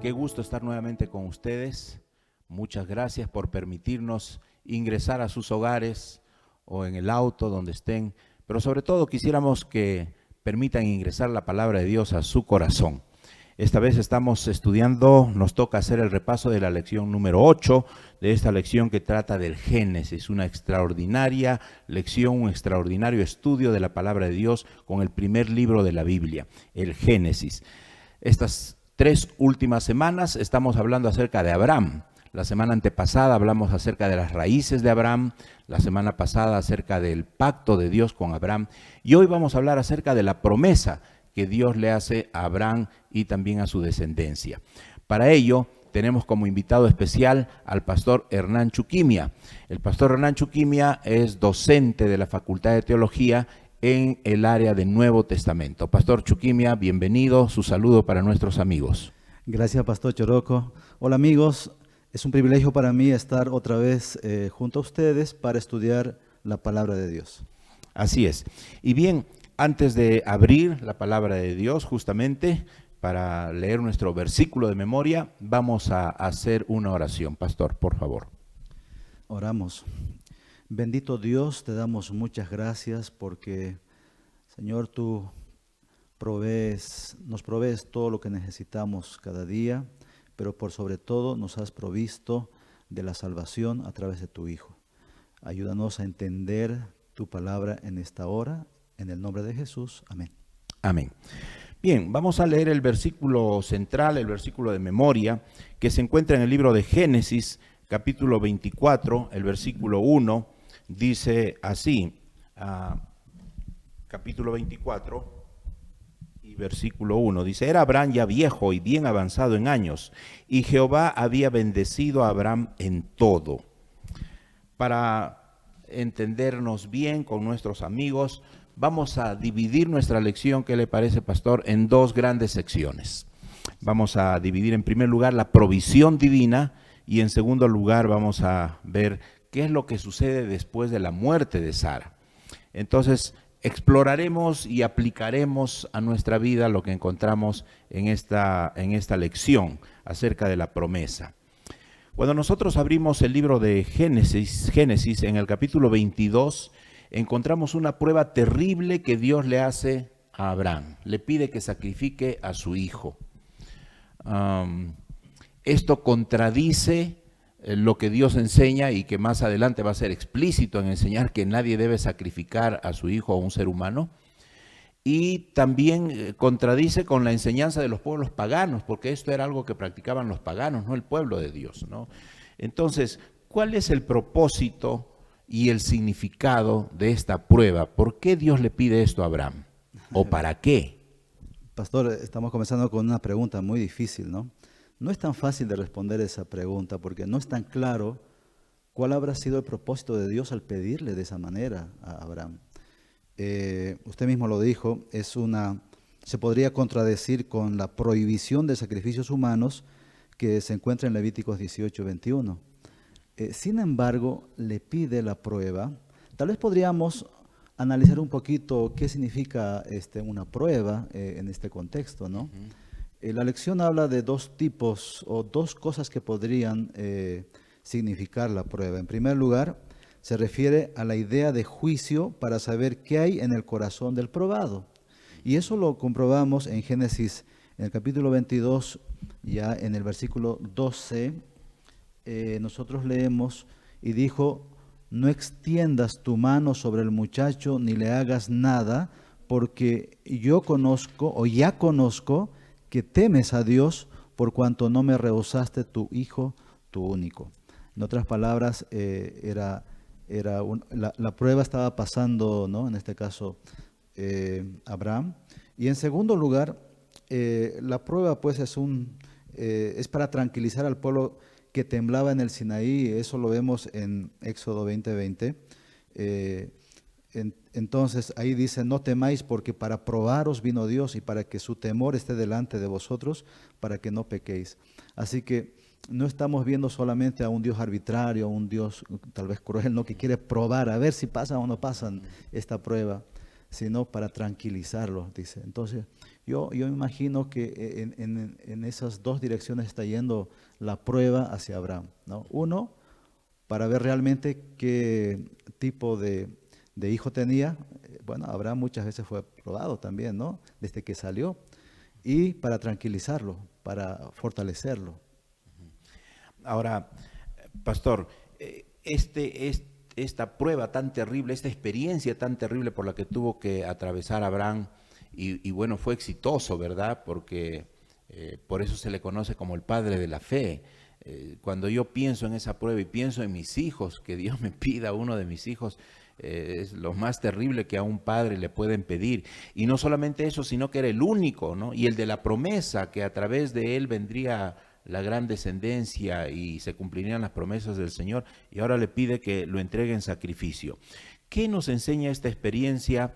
Qué gusto estar nuevamente con ustedes. Muchas gracias por permitirnos ingresar a sus hogares o en el auto donde estén, pero sobre todo quisiéramos que permitan ingresar la palabra de Dios a su corazón. Esta vez estamos estudiando, nos toca hacer el repaso de la lección número 8, de esta lección que trata del Génesis, una extraordinaria lección, un extraordinario estudio de la palabra de Dios con el primer libro de la Biblia, el Génesis. Estas 3 últimas semanas estamos hablando acerca de Abraham. La semana antepasada hablamos acerca de las raíces de Abraham, la semana pasada acerca del pacto de Dios con Abraham, y hoy vamos a hablar acerca de la promesa que Dios le hace a Abraham y también a su descendencia. Para ello tenemos como invitado especial al pastor Hernán Chuquimia. El pastor Hernán Chuquimia es docente de la Facultad de Teología en el área del Nuevo Testamento. Pastor Chuquimia, bienvenido, su saludo para nuestros amigos. Gracias, Pastor Choroco. Hola amigos, es un privilegio para mí estar otra vez junto a ustedes para estudiar la palabra de Dios. Así es. Y bien, antes de abrir la palabra de Dios, justamente para leer nuestro versículo de memoria, vamos a hacer una oración. Pastor, por favor. Oramos. Bendito Dios, te damos muchas gracias porque, Señor, tú nos provees todo lo que necesitamos cada día, pero por sobre todo nos has provisto de la salvación a través de tu Hijo. Ayúdanos a entender tu palabra en esta hora, en el nombre de Jesús. Amén. Amén. Bien, vamos a leer el versículo central, el versículo de memoria, que se encuentra en el libro de Génesis, capítulo 24, el versículo 1, dice así, capítulo 24 y versículo 1, dice, era Abraham ya viejo y bien avanzado en años, y Jehová había bendecido a Abraham en todo. Para entendernos bien con nuestros amigos, vamos a dividir nuestra lección, ¿qué le parece, pastor?, en 2 grandes secciones. Vamos a dividir en primer lugar la provisión divina y en segundo lugar vamos a ver qué es lo que sucede después de la muerte de Sara. Entonces, exploraremos y aplicaremos a nuestra vida lo que encontramos en esta lección acerca de la promesa. Cuando nosotros abrimos el libro de Génesis, en el capítulo 22, encontramos una prueba terrible que Dios le hace a Abraham. Le pide que sacrifique a su hijo. Esto contradice lo que Dios enseña y que más adelante va a ser explícito en enseñar que nadie debe sacrificar a su hijo o a un ser humano. Y también contradice con la enseñanza de los pueblos paganos, porque esto era algo que practicaban los paganos, no el pueblo de Dios, ¿no? Entonces, ¿cuál es el propósito y el significado de esta prueba? ¿Por qué Dios le pide esto a Abraham? ¿O para qué? Pastor, estamos comenzando con una pregunta muy difícil, ¿no? No es tan fácil de responder esa pregunta porque no es tan claro cuál habrá sido el propósito de Dios al pedirle de esa manera a Abraham. Usted mismo lo dijo, se podría contradecir con la prohibición de sacrificios humanos que se encuentra en Levíticos 18:21. Sin embargo, le pide la prueba. Tal vez podríamos analizar un poquito qué significa una prueba en este contexto, ¿no? La lección habla de 2 tipos o 2 cosas que podrían significar la prueba. En primer lugar, se refiere a la idea de juicio para saber qué hay en el corazón del probado. Y eso lo comprobamos en Génesis, en el capítulo 22, ya en el versículo 12, nosotros leemos, y dijo, no extiendas tu mano sobre el muchacho ni le hagas nada, porque yo conozco, o ya conozco, que temes a Dios por cuanto no me rehusaste tu hijo, tu único. En otras palabras, la prueba estaba pasando, ¿no? En este caso, Abraham. Y en segundo lugar, la prueba pues es para tranquilizar al pueblo que temblaba en el Sinaí. Eso lo vemos en Éxodo 20:20. Entonces ahí dice, no temáis porque para probaros vino Dios y para que su temor esté delante de vosotros, para que no pequéis. Así que no estamos viendo solamente a un Dios arbitrario, a un Dios tal vez cruel, ¿no? Que quiere probar a ver si pasan o no pasan esta prueba, sino para tranquilizarlos, dice. Entonces Yo imagino que en esas dos direcciones está yendo la prueba hacia Abraham, ¿no? Uno, para ver realmente qué tipo de hijo tenía. Bueno, Abraham muchas veces fue probado también, ¿no? Desde que salió. Y para tranquilizarlo, para fortalecerlo. Ahora, pastor, esta prueba tan terrible, esta experiencia tan terrible por la que tuvo que atravesar Abraham, y bueno, fue exitoso, ¿verdad? Porque por eso se le conoce como el padre de la fe. Cuando yo pienso en esa prueba y pienso en mis hijos, que Dios me pida a uno de mis hijos, es lo más terrible que a un padre le pueden pedir. Y no solamente eso, sino que era el único, ¿no? Y el de la promesa, que a través de él vendría la gran descendencia y se cumplirían las promesas del Señor, y ahora le pide que lo entregue en sacrificio. ¿Qué nos enseña esta experiencia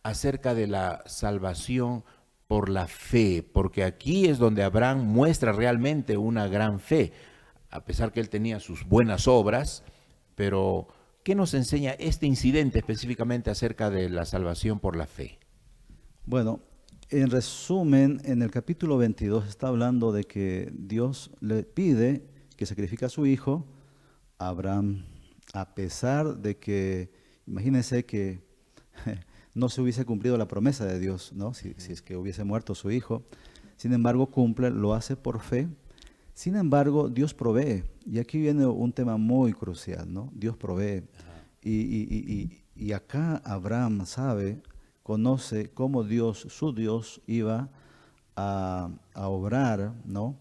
acerca de la salvación por la fe? Porque aquí es donde Abraham muestra realmente una gran fe, a pesar que él tenía sus buenas obras, pero ¿qué nos enseña este incidente específicamente acerca de la salvación por la fe? Bueno, en resumen, en el capítulo 22 está hablando de que Dios le pide que sacrifique a su hijo, a Abraham, a pesar de que, imagínense que no se hubiese cumplido la promesa de Dios, ¿no? Si es que hubiese muerto su hijo. Sin embargo, cumple, lo hace por fe. Sin embargo, Dios provee. Y aquí viene un tema muy crucial, ¿no? Dios provee. Y acá Abraham sabe, conoce cómo Dios, su Dios, iba a obrar, ¿no?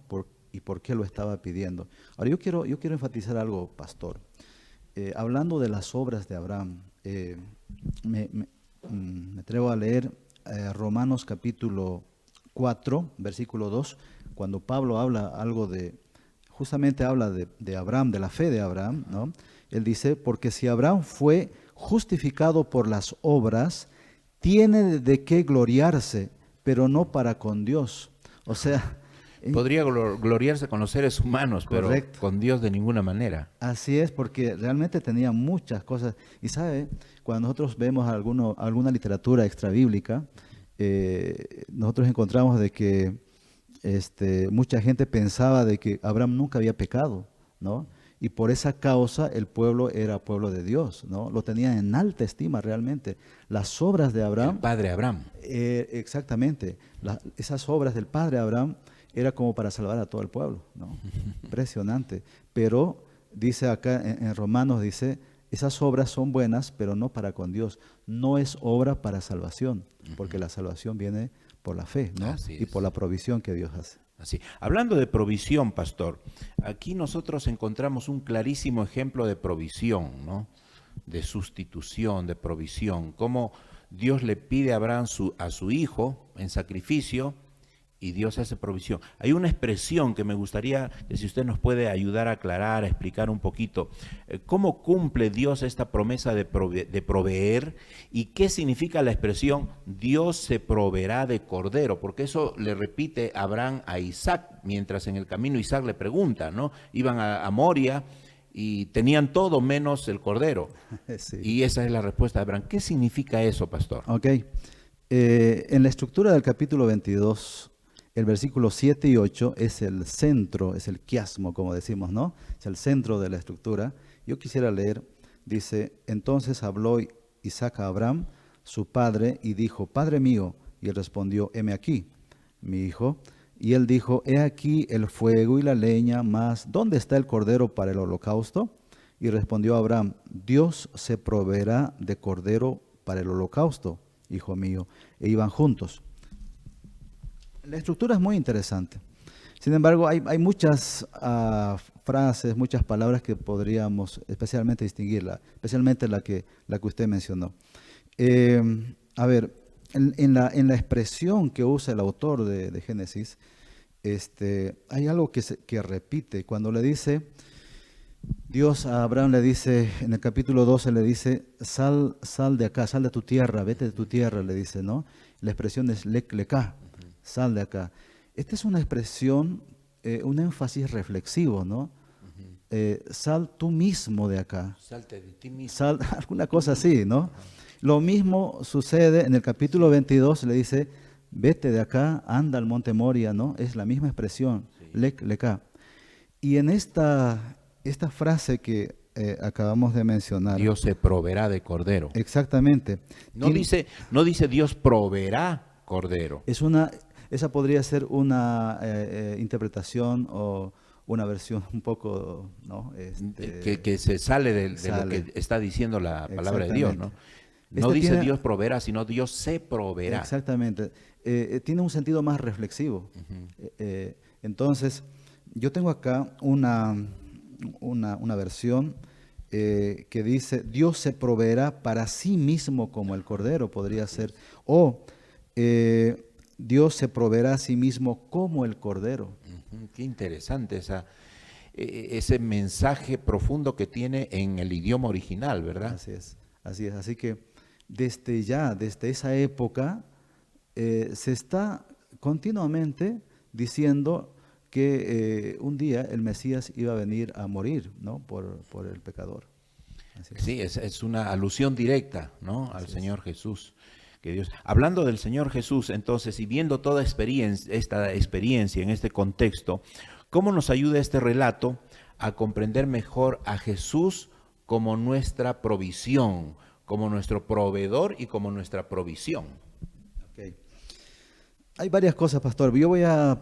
Y por qué lo estaba pidiendo. Ahora, yo quiero enfatizar algo, pastor. Hablando de las obras de Abraham, me atrevo a leer Romanos capítulo 4, versículo 2, cuando Pablo habla algo justamente habla de Abraham, de la fe de Abraham, ¿no? Él dice, porque si Abraham fue justificado por las obras, tiene de qué gloriarse, pero no para con Dios. O sea, podría gloriarse con los seres humanos, correcto, pero con Dios de ninguna manera. Así es, porque realmente tenía muchas cosas. Y sabe, cuando nosotros vemos alguna literatura extrabíblica, nosotros encontramos de que mucha gente pensaba de que Abraham nunca había pecado, ¿no? Y por esa causa el pueblo era pueblo de Dios, ¿no? Lo tenían en alta estima realmente. Las obras de Abraham... El padre Abraham. Exactamente. Esas obras del padre Abraham era como para salvar a todo el pueblo, ¿no? Impresionante. Pero dice acá en Romanos, dice, esas obras son buenas, pero no para con Dios. No es obra para salvación, porque la salvación viene por la fe, ¿no? Y por la provisión que Dios hace. Así. Hablando de provisión, pastor, aquí nosotros encontramos un clarísimo ejemplo de provisión, ¿no? De sustitución, de provisión. Cómo Dios le pide a Abraham a su hijo en sacrificio y Dios hace provisión. Hay una expresión que me gustaría que si usted nos puede ayudar a aclarar, a explicar un poquito, ¿cómo cumple Dios esta promesa de proveer? ¿Y qué significa la expresión Dios se proveerá de cordero? Porque eso le repite Abraham a Isaac, mientras en el camino Isaac le pregunta, ¿no? Iban a Moria y tenían todo menos el cordero. Sí. Y esa es la respuesta de Abraham. ¿Qué significa eso, pastor? Ok. En la estructura del capítulo 22, el versículo 7 y 8 es el centro, es el quiasmo, como decimos, ¿no? Es el centro de la estructura. Yo quisiera leer, dice, entonces habló Isaac a Abraham, su padre, y dijo, Padre mío. Y él respondió, heme aquí, mi hijo. Y él dijo, he aquí el fuego y la leña, mas ¿dónde está el cordero para el holocausto? Y respondió Abraham, Dios se proveerá de cordero para el holocausto, hijo mío. E iban juntos. La estructura es muy interesante. Sin embargo, hay muchas frases, muchas palabras que podríamos especialmente distinguirla, especialmente la que usted mencionó. A ver, en la expresión que usa el autor de Génesis, hay algo que repite. Cuando le dice, Dios a Abraham le dice, en el capítulo 12 le dice, sal de acá, sal de tu tierra, vete de tu tierra, le dice, ¿no? La expresión es leká. Sal de acá. Esta es una expresión, un énfasis reflexivo, ¿no? Sal tú mismo de acá. Salte de ti mismo. Alguna cosa así, ¿no? Lo mismo sucede en el capítulo 22, le dice, vete de acá, anda al monte Moria, ¿no? Es la misma expresión, Sí. lek, leka. Y en esta frase que acabamos de mencionar, Dios se proveerá de cordero. exactamente, No dice Dios proveerá cordero. esa podría ser una interpretación o una versión un poco, ¿no? Que se sale de lo sale. que está diciendo la palabra de Dios, ¿no? Exactamente. No Este dice tiene- Dios proveerá, sino Dios se proveerá. Exactamente. Tiene un sentido más reflexivo. Entonces, yo tengo acá una versión que dice, Dios se proveerá para sí mismo como el cordero, podría ser. O Dios se proveerá a sí mismo como el cordero. Qué interesante ese mensaje profundo que tiene en el idioma original, ¿verdad? Así es, así es. Así que desde esa época, se está continuamente diciendo que un día el Mesías iba a venir a morir, ¿no? por el pecador. Así es. Sí, es una alusión directa, ¿no? Al Así es. Señor Jesús. Que Dios, hablando del Señor Jesús, entonces, y viendo toda esta experiencia en este contexto, ¿cómo nos ayuda este relato a comprender mejor a Jesús como nuestra provisión, como nuestro proveedor y como nuestra provisión? Ok. Hay varias cosas, pastor. Yo voy a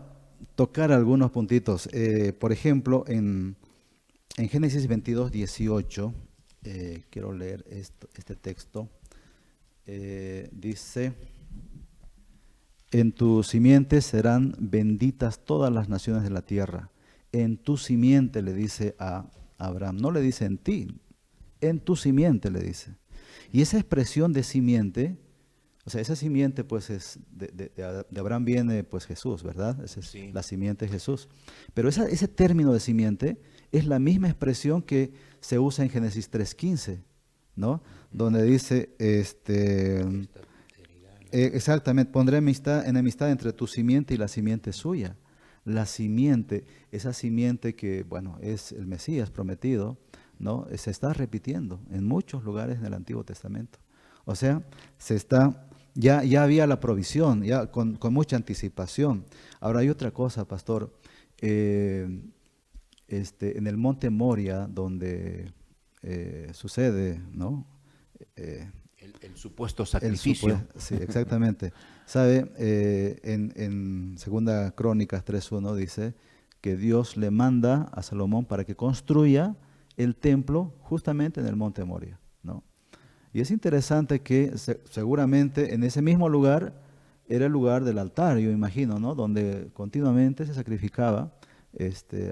tocar algunos puntitos. Por ejemplo, en Génesis 22, 18, quiero leer este texto. Dice, en tu simiente serán benditas todas las naciones de la tierra. En tu simiente le dice a Abraham, no le dice en ti, en tu simiente le dice. Y esa expresión de simiente, o sea, esa simiente pues es, de Abraham viene pues Jesús, ¿verdad? Esa es Sí. la simiente de Jesús. Pero ese término de simiente es la misma expresión que se usa en Génesis 3:15, ¿no? Donde dice, exactamente, pondré enemistad entre tu simiente y la simiente suya. La simiente, esa simiente que, bueno, es el Mesías prometido, ¿no? Se está repitiendo en muchos lugares del Antiguo Testamento. O sea, ya había la provisión, ya con mucha anticipación. Ahora hay otra cosa, pastor. En el monte Moria, donde sucede, ¿no? El supuesto sacrificio. Sí, exactamente. ¿Sabe? En Segunda Crónicas 3:1 dice que Dios le manda a Salomón para que construya el templo justamente en el monte Moria, ¿no? Y es interesante que seguramente en ese mismo lugar era el lugar del altar, yo imagino, ¿no? Donde continuamente se sacrificaba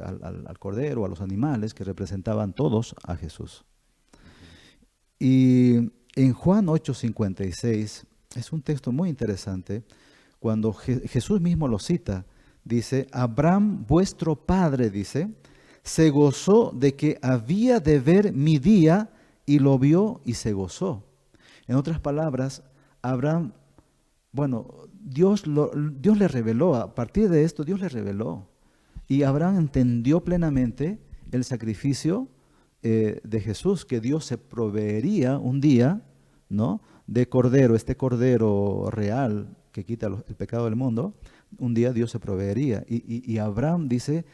al cordero, a los animales que representaban todos a Jesús. Y en Juan 8:56 es un texto muy interesante, cuando Jesús mismo lo cita, dice, Abraham, vuestro padre, dice, se gozó de que había de ver mi día y lo vio y se gozó. En otras palabras, Abraham, bueno, Dios le reveló, a partir de esto Dios le reveló. Y Abraham entendió plenamente el sacrificio de Jesús, que Dios se proveería un día, ¿no? De cordero, este cordero real que quita el pecado del mundo, un día Dios se proveería. Y Abraham dice,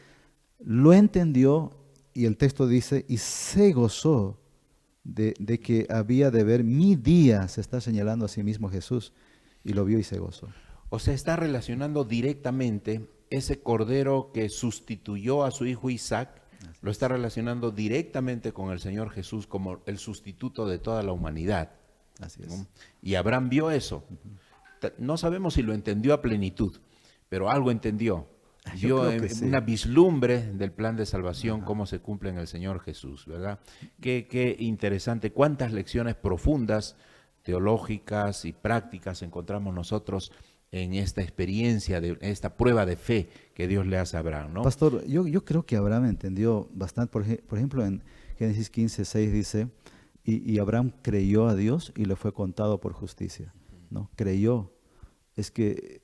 lo entendió, y el texto dice, y se gozó de que había de ver mi día, se está señalando a sí mismo Jesús, y lo vio y se gozó. O sea, está relacionando directamente ese cordero que sustituyó a su hijo Isaac, lo está relacionando directamente con el Señor Jesús como el sustituto de toda la humanidad. Así es. ¿No? Y Abraham vio eso. No sabemos si lo entendió a plenitud, pero algo entendió. Yo Vio creo que sí. una vislumbre del plan de salvación, cómo se cumple en el Señor Jesús, ¿verdad? Qué interesante, cuántas lecciones profundas, teológicas y prácticas encontramos nosotros en esta experiencia, de esta prueba de fe que Dios le hace a Abraham, ¿no? Pastor, yo creo que Abraham entendió bastante. Por ejemplo, en Génesis 15:6 dice, y Abraham creyó a Dios y le fue contado por justicia, ¿no? Creyó. Es que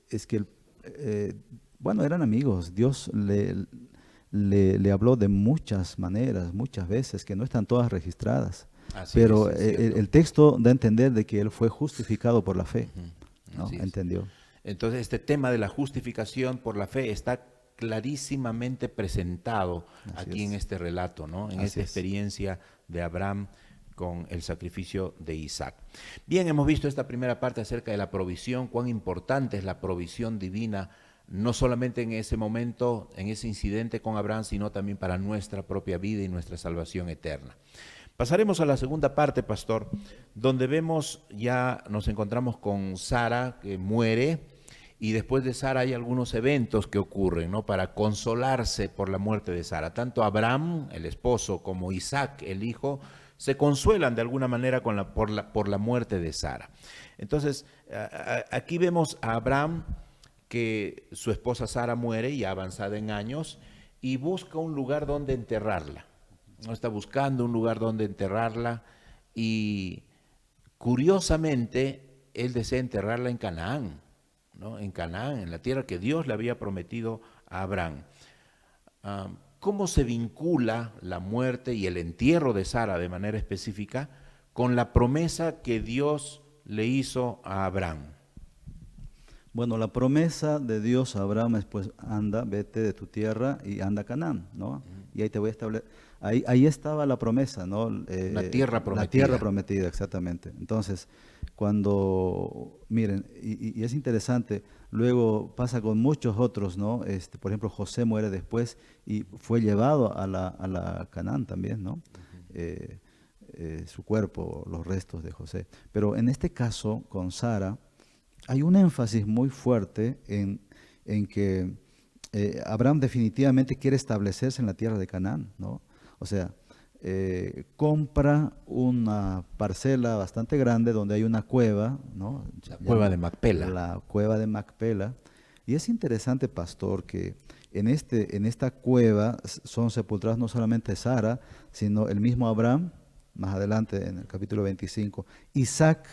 bueno, eran amigos. Dios le habló de muchas maneras, muchas veces, que no están todas registradas. Así Pero es cierto. el texto da a entender de que él fue justificado por la fe, ¿no? Así es. Entendió. Entonces este tema de la justificación por la fe está clarísimamente presentado Así aquí en es. este relato, ¿no? En Así esta es. experiencia de Abraham con el sacrificio de Isaac. Bien, hemos visto esta primera parte acerca de la provisión, cuán importante es la provisión divina, no solamente en ese momento, en ese incidente con Abraham, sino también para nuestra propia vida y nuestra salvación eterna. Pasaremos a la segunda parte, pastor, donde vemos, ya nos encontramos con Sara, que muere, y después de Sara hay algunos eventos que ocurren, ¿no? Para consolarse por la muerte de Sara. Tanto Abraham, el esposo, como Isaac, el hijo, se consuelan de alguna manera por la muerte de Sara. Entonces, aquí vemos a Abraham, que su esposa Sara muere, ya avanzada en años, y busca un lugar donde enterrarla. No está buscando un lugar donde enterrarla, y curiosamente él desea enterrarla en Canaán, ¿no? En Canaán, en la tierra que Dios le había prometido a Abraham. ¿Cómo se vincula la muerte y el entierro de Sara de manera específica con la promesa que Dios le hizo a Abraham? Bueno, la promesa de Dios a Abraham es pues anda, vete de tu tierra y anda a Canaán, ¿no? Y ahí te voy a establecer. Ahí estaba la promesa, ¿no? Una tierra prometida. La tierra prometida, exactamente. Entonces, miren, y es interesante, luego pasa con muchos otros, ¿no? Por ejemplo, José muere después y fue llevado a la Canaán también, ¿no? Su cuerpo, los restos de José. Pero en este caso, con Sara, hay un énfasis muy fuerte en que Abraham definitivamente quiere establecerse en la tierra de Canaán, ¿no? O sea, compra una parcela bastante grande donde hay una cueva, ¿no? La cueva de Macpela. La cueva de Macpela. Y es interesante, pastor, que en esta cueva son sepultados no solamente Sara, sino el mismo Abraham, más adelante en el capítulo 25, Isaac,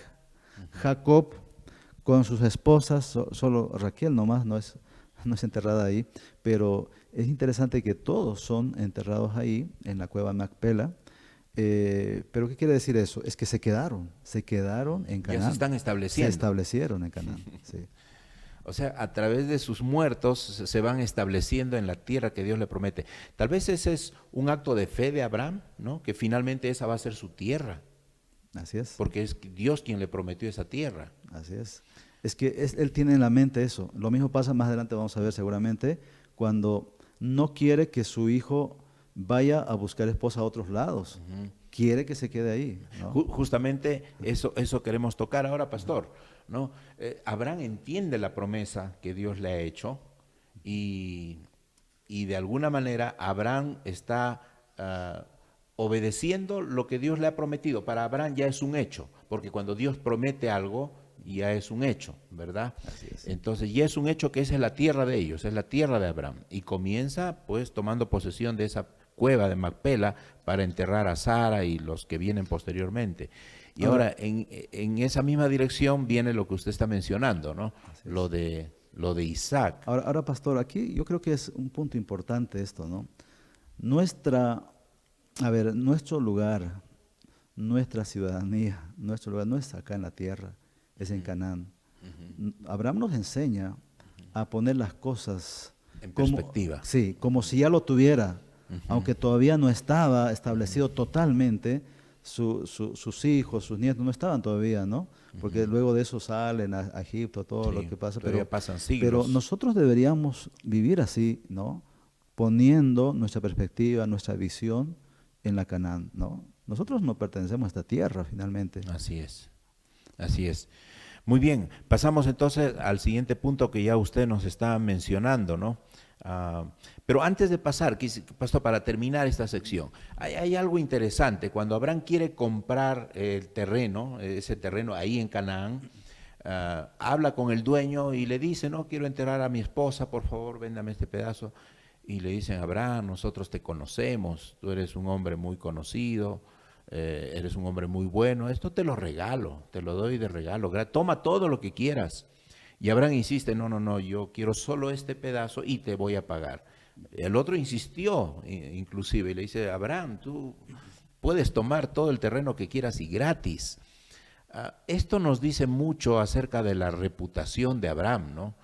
Jacob, con sus esposas, solo Raquel nomás no es enterrada ahí, pero es interesante que todos son enterrados ahí, en la cueva Macpela. Pero ¿qué quiere decir eso? Es que se quedaron en Canaán. Ya se están estableciendo. Se establecieron en Canaán, sí. O sea, a través de sus muertos se van estableciendo en la tierra que Dios le promete. Tal vez ese es un acto de fe de Abraham, ¿no? Que finalmente esa va a ser su tierra. Así es. Porque es Dios quien le prometió esa tierra. Así es. Es que él tiene en la mente eso. Lo mismo pasa más adelante, vamos a ver seguramente, cuando no quiere que su hijo vaya a buscar esposa a otros lados. Quiere que se quede ahí, ¿no? Justamente eso queremos tocar ahora, pastor, ¿no? Abraham entiende la promesa que Dios le ha hecho y de alguna manera Abraham está obedeciendo lo que Dios le ha prometido. Para Abraham ya es un hecho, porque cuando Dios promete algo, ya es un hecho, ¿verdad? Así es. Entonces ya es un hecho que esa es la tierra de ellos, es la tierra de Abraham. Y comienza pues tomando posesión de esa cueva de Macpela para enterrar a Sara y los que vienen posteriormente. Y ahora en esa misma dirección viene lo que usted está mencionando, ¿no? Lo de Isaac. Ahora, pastor, aquí yo creo que es un punto importante esto, ¿no? Nuestro lugar, nuestra ciudadanía, nuestro lugar no es acá en la tierra, es en Canaán. Abraham nos enseña a poner las cosas en perspectiva. Sí, como si ya lo tuviera, aunque todavía no estaba establecido totalmente, sus hijos, sus nietos no estaban todavía, ¿no? Porque luego de eso salen a Egipto, todo lo que pasa. Pero pasan siglos. Pero nosotros deberíamos vivir así, ¿no? Poniendo nuestra perspectiva, nuestra visión en la Canaán, ¿no? Nosotros no pertenecemos a esta tierra, finalmente. Así es, así es. Muy bien, pasamos entonces al siguiente punto que ya usted nos está mencionando, ¿no? Pero antes de pasar, pastor, para terminar esta sección, hay algo interesante. Cuando Abraham quiere comprar el terreno, ese terreno ahí en Canaán, habla con el dueño y le dice, no, quiero enterrar a mi esposa, por favor, véndame este pedazo. Y le dicen, Abraham, nosotros te conocemos, tú eres un hombre muy conocido, eres un hombre muy bueno, esto te lo regalo, te lo doy de regalo, toma todo lo que quieras. Y Abraham insiste, no, yo quiero solo este pedazo y te voy a pagar. El otro insistió, inclusive, y le dice, Abraham, tú puedes tomar todo el terreno que quieras y gratis. Esto nos dice mucho acerca de la reputación de Abraham, ¿no?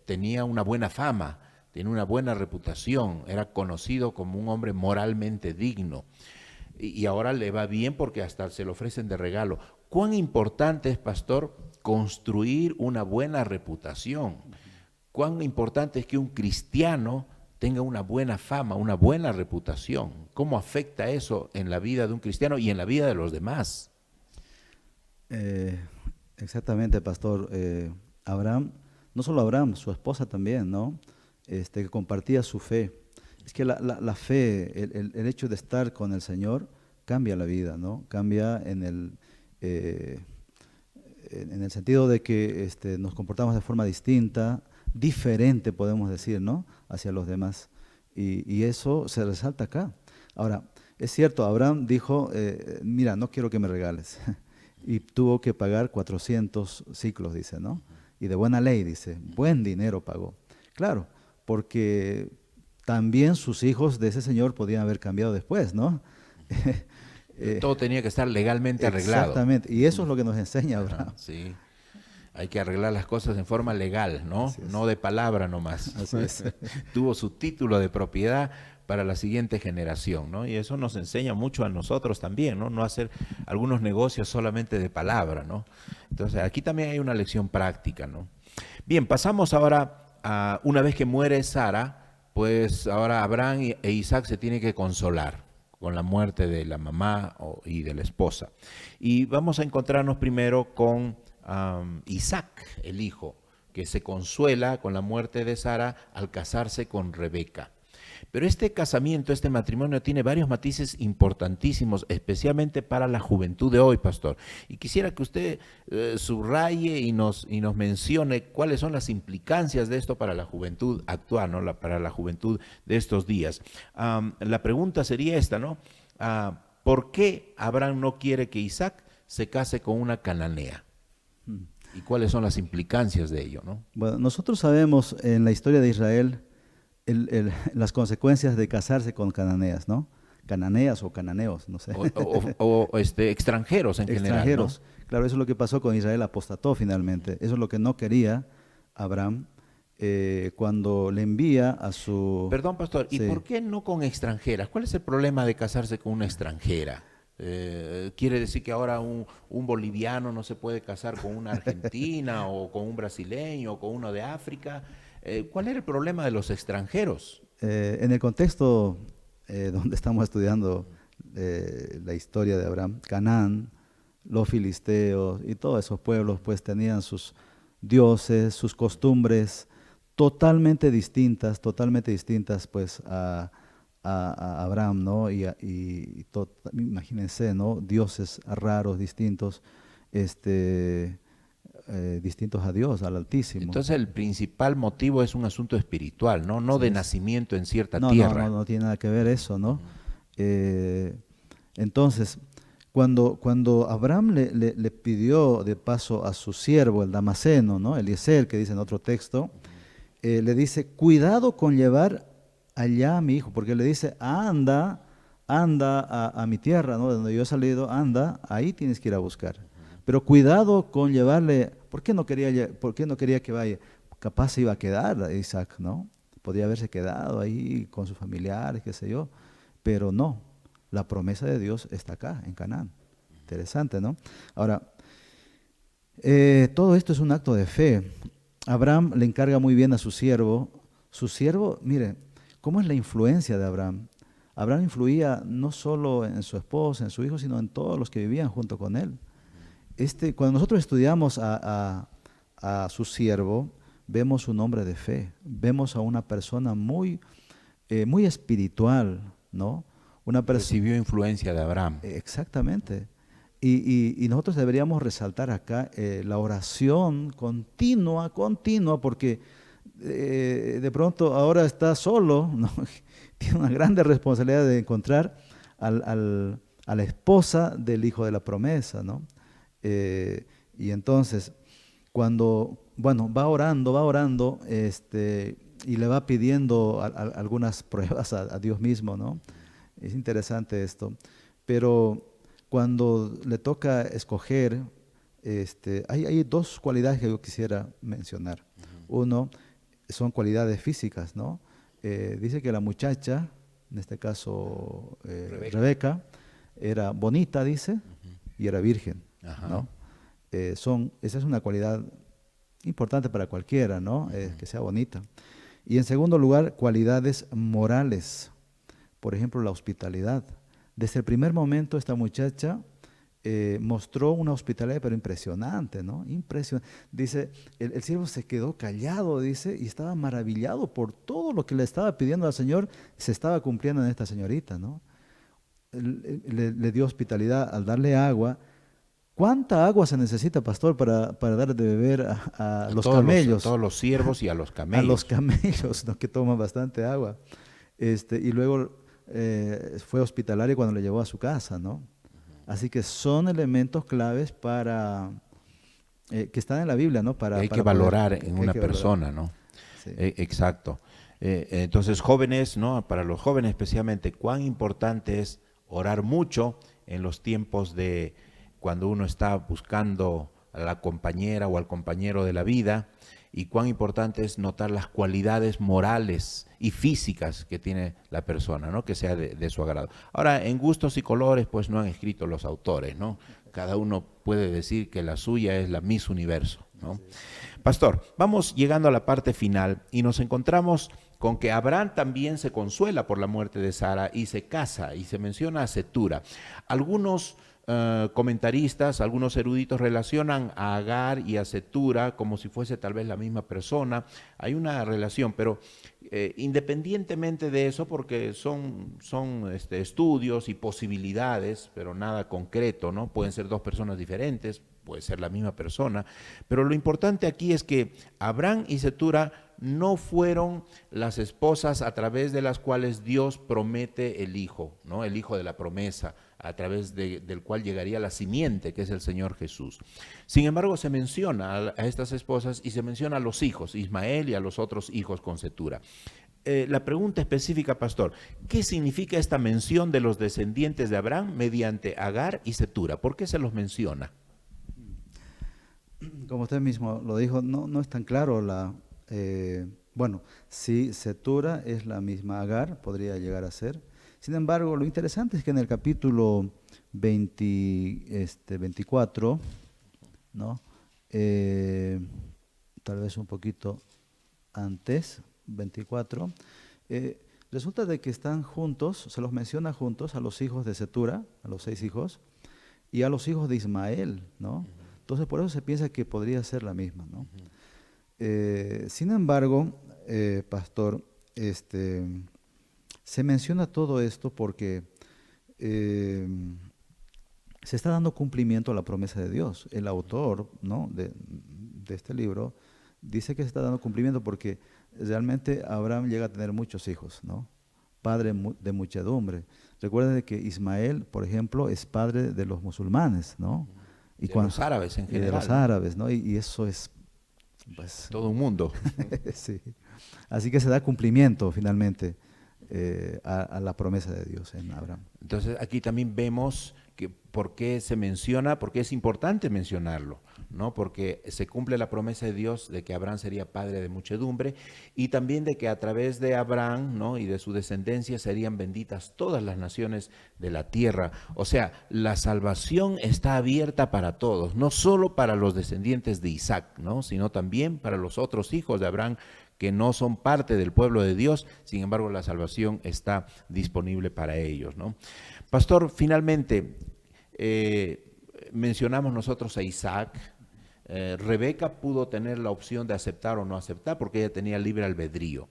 Tenía una buena fama, tenía una buena reputación, era conocido como un hombre moralmente digno. Y ahora le va bien porque hasta se le ofrecen de regalo. ¿Cuán importante es, pastor, construir una buena reputación? ¿Cuán importante es que un cristiano tenga una buena fama, una buena reputación? ¿Cómo afecta eso en la vida de un cristiano y en la vida de los demás? Eh, Exactamente, pastor. Abraham, no solo Abraham, su esposa también, ¿no? Que compartía su fe. Es que la fe, el hecho de estar con el Señor cambia la vida, ¿no? Cambia eh, en el sentido de que nos comportamos de forma distinta, diferente, podemos decir, ¿no? Hacia los demás. Y eso se resalta acá. Ahora, es cierto, Abraham dijo, mira, no quiero que me regales. Y tuvo que pagar 400 ciclos, dice, ¿no? Y de buena ley, dice, buen dinero pagó. Claro, porque también sus hijos de ese señor podían haber cambiado después, ¿no? Todo tenía que estar legalmente arreglado. Exactamente, y eso es lo que nos enseña Abraham. Sí, hay que arreglar las cosas en forma legal, ¿no? No de palabra nomás. Así es. Tuvo su título de propiedad para la siguiente generación, ¿no? Y eso nos enseña mucho a nosotros también, ¿no? No hacer algunos negocios solamente de palabra, ¿no? Entonces, aquí también hay una lección práctica, ¿no? Bien, pasamos ahora a, una vez que muere Sara, pues ahora Abraham e Isaac se tienen que consolar con la muerte de la mamá y de la esposa. Y vamos a encontrarnos primero con Isaac, el hijo, que se consuela con la muerte de Sara al casarse con Rebeca. Pero este casamiento, este matrimonio tiene varios matices importantísimos, especialmente para la juventud de hoy, pastor. Y quisiera que usted subraye y nos mencione cuáles son las implicancias de esto para la juventud actual, ¿no? Para la juventud de estos días. La pregunta sería esta, ¿no? ¿Por qué Abraham no quiere que Isaac se case con una cananea? ¿Y cuáles son las implicancias de ello, ¿no? Bueno, nosotros sabemos en la historia de Israel las consecuencias de casarse con cananeas, ¿no? Cananeas o cananeos, no sé. Extranjeros en general, Extranjeros. ¿no? Claro, eso es lo que pasó con Israel, apostató finalmente. Eso es lo que no quería Abraham cuando le envía a su... Perdón, pastor, ¿y Sí. por qué no con extranjeras? ¿Cuál es el problema de casarse con una extranjera? ¿Quiere decir que ahora un boliviano no se puede casar con una argentina o con un brasileño o con uno de África? ¿Cuál era el problema de los extranjeros? En el contexto donde estamos estudiando la historia de Abraham, Canaán, los filisteos y todos esos pueblos pues tenían sus dioses, sus costumbres totalmente distintas pues a Abraham, ¿no? Imagínense, ¿no? Dioses raros, distintos, distintos a Dios, al Altísimo. Entonces el principal motivo es un asunto espiritual, ¿no? No Así de es. nacimiento en cierta No, tierra. no tiene nada que ver eso, ¿no? Entonces, cuando Abraham le pidió de paso a su siervo, el Damaseno, ¿no? Eliezer, que dice en otro texto, le dice, cuidado con llevar allá a mi hijo, porque le dice, anda a mi tierra, ¿no? De donde yo he salido, anda, ahí tienes que ir a buscar. Pero cuidado con llevarle, ¿por qué no quería que vaya? Capaz se iba a quedar Isaac, ¿no? Podría haberse quedado ahí con sus familiares, qué sé yo, pero no, la promesa de Dios está acá, en Canaán. Interesante, ¿no? Ahora, todo esto es un acto de fe. Abraham le encarga muy bien a su siervo. Su siervo, mire, ¿cómo es la influencia de Abraham? Abraham influía no solo en su esposa, en su hijo, sino en todos los que vivían junto con él. Cuando nosotros estudiamos a su siervo, vemos un hombre de fe, vemos a una persona muy espiritual, ¿no? Recibió influencia de Abraham. Exactamente. Y nosotros deberíamos resaltar acá la oración continua, porque de pronto ahora está solo, ¿no? Tiene una grande responsabilidad de encontrar a la esposa del hijo de la promesa, ¿no? Y entonces, cuando, bueno, va orando, y le va pidiendo algunas pruebas a Dios mismo, ¿no? Es interesante esto. Pero cuando le toca escoger Hay dos cualidades que yo quisiera mencionar. Uno, son cualidades físicas, ¿no? Dice que la muchacha, en este caso Rebeca, era bonita, dice, y era virgen, Ajá. ¿no? Esa es una cualidad importante para cualquiera, ¿no? Que sea bonita. Y en segundo lugar, cualidades morales. Por ejemplo, la hospitalidad. Desde el primer momento esta muchacha mostró una hospitalidad pero impresionante, ¿no? Impresionante. Dice, el siervo se quedó callado, dice, y estaba maravillado por todo lo que le estaba pidiendo al Señor, se estaba cumpliendo en esta señorita, ¿no? Le dio hospitalidad al darle agua. ¿Cuánta agua se necesita, pastor, para dar de beber a los camellos? A todos los siervos y a los A los camellos. camellos, ¿no? Que toman bastante agua. Y luego fue hospitalario cuando le llevó a su casa, ¿no? Así que son elementos claves para que están en la Biblia, ¿no? Que hay que Para valorar que en hay una que valorar. persona, ¿no? Sí. Exacto. Entonces, jóvenes, ¿no? Para los jóvenes especialmente, cuán importante es orar mucho en los tiempos de cuando uno está buscando a la compañera o al compañero de la vida, y cuán importante es notar las cualidades morales y físicas que tiene la persona, ¿no? Que sea de su agrado. Ahora, en gustos y colores, pues no han escrito los autores, ¿no? Cada uno puede decir que la suya es la Miss Universo, ¿no? Pastor, vamos llegando a la parte final y nos encontramos con que Abraham también se consuela por la muerte de Sara y se casa, y se menciona a Cetura. Algunos comentaristas, algunos eruditos relacionan a Agar y a Cetura como si fuese tal vez la misma persona. Hay una relación, pero independientemente de eso, porque son estudios y posibilidades, pero nada concreto, ¿no? Pueden ser dos personas diferentes, puede ser la misma persona, pero lo importante aquí es que Abraham y Cetura no fueron las esposas a través de las cuales Dios promete el hijo, ¿no? El hijo de la promesa, a través del cual llegaría la simiente, que es el Señor Jesús. Sin embargo, se menciona a estas esposas y se menciona a los hijos, Ismael y a los otros hijos con Cetura. La pregunta específica, pastor, ¿qué significa esta mención de los descendientes de Abraham mediante Agar y Cetura? ¿Por qué se los menciona? Como usted mismo lo dijo, no es tan claro bueno, sí, Cetura es la misma Agar, podría llegar a ser. Sin embargo, lo interesante es que en el capítulo 24, ¿no? Tal vez un poquito antes, 24, resulta de que están juntos, se los menciona juntos a los hijos de Cetura, a los 6 hijos, y a los hijos de Ismael, ¿no? Entonces, por eso se piensa que podría ser la misma, ¿no? Sin embargo, pastor, se menciona todo esto porque se está dando cumplimiento a la promesa de Dios. El autor, ¿no? de este libro dice que se está dando cumplimiento porque realmente Abraham llega a tener muchos hijos, ¿no? Padre de muchedumbre. Recuerden de que Ismael, por ejemplo, es padre de los musulmanes, ¿no? Y de los árabes en general. De los árabes, ¿no? Y eso es, pues... Todo un mundo. Sí. Así que se da cumplimiento finalmente a la promesa de Dios en Abraham. Entonces aquí también vemos que por qué se menciona, por qué es importante mencionarlo, ¿no? Porque se cumple la promesa de Dios de que Abraham sería padre de muchedumbre, y también de que a través de Abraham, ¿no? Y de su descendencia serían benditas todas las naciones de la tierra. O sea, la salvación está abierta para todos, no solo para los descendientes de Isaac, ¿no? Sino también para los otros hijos de Abraham que no son parte del pueblo de Dios. Sin embargo, la salvación está disponible para ellos, ¿no? Pastor, finalmente, mencionamos nosotros a Isaac. Rebeca pudo tener la opción de aceptar o no aceptar porque ella tenía libre albedrío.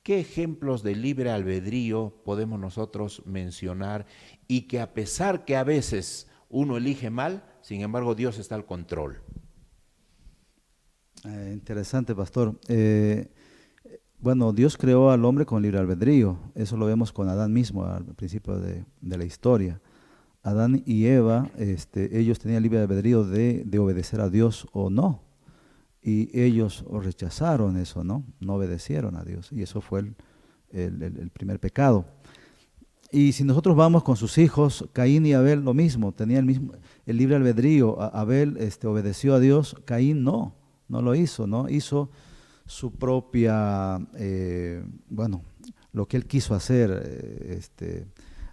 ¿Qué ejemplos de libre albedrío podemos nosotros mencionar y que a pesar que a veces uno elige mal, sin embargo Dios está al control? Interesante, pastor. Bueno, Dios creó al hombre con libre albedrío. Eso lo vemos con Adán mismo al principio de la historia. Adán y Eva, ellos tenían libre albedrío de obedecer a Dios o no. Y ellos rechazaron eso, ¿no? No obedecieron a Dios. Y eso fue el primer pecado. Y si nosotros vamos con sus hijos, Caín y Abel lo mismo, tenían el libre albedrío. Abel obedeció a Dios, Caín no lo hizo, ¿no? Hizo su propia, lo que él quiso hacer.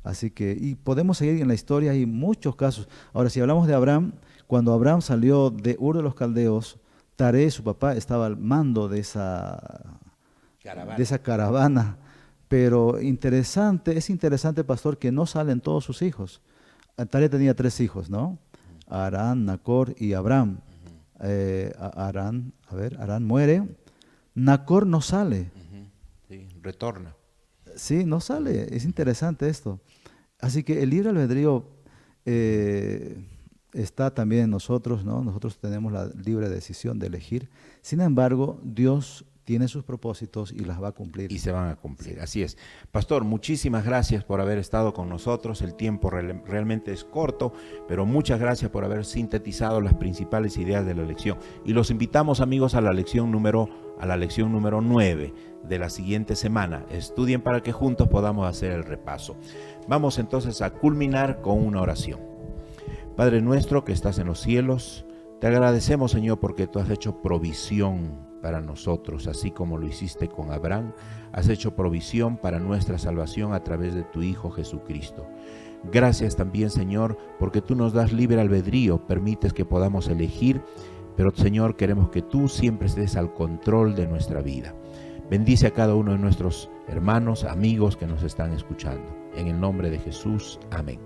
Así que, y podemos seguir en la historia, hay muchos casos. Ahora, si hablamos de Abraham, cuando Abraham salió de Ur de los Caldeos, Taré, su papá, estaba al mando de esa caravana. Pero es interesante, pastor, que no salen todos sus hijos. Taré tenía 3 hijos, ¿no? Arán, Nacor y Abraham. Arán muere, Nacor no sale. Sí, retorna. Sí, no sale, es interesante esto. Así que el libre albedrío está también en nosotros, ¿no? Nosotros tenemos la libre decisión de elegir. Sin embargo, Dios tiene sus propósitos y las va a cumplir. Y se van a cumplir, así es. Pastor, muchísimas gracias por haber estado con nosotros. El tiempo realmente es corto, pero muchas gracias por haber sintetizado las principales ideas de la lección. Y los invitamos, amigos, a la lección número 9 de la siguiente semana. Estudien para que juntos podamos hacer el repaso. Vamos entonces a culminar con una oración. Padre nuestro que estás en los cielos, te agradecemos, Señor, porque tú has hecho provisión para nosotros, así como lo hiciste con Abraham. Has hecho provisión para nuestra salvación a través de tu Hijo Jesucristo. Gracias también, Señor, porque tú nos das libre albedrío, permites que podamos elegir, pero, Señor, queremos que tú siempre estés al control de nuestra vida. Bendice a cada uno de nuestros hermanos, amigos que nos están escuchando. En el nombre de Jesús, amén.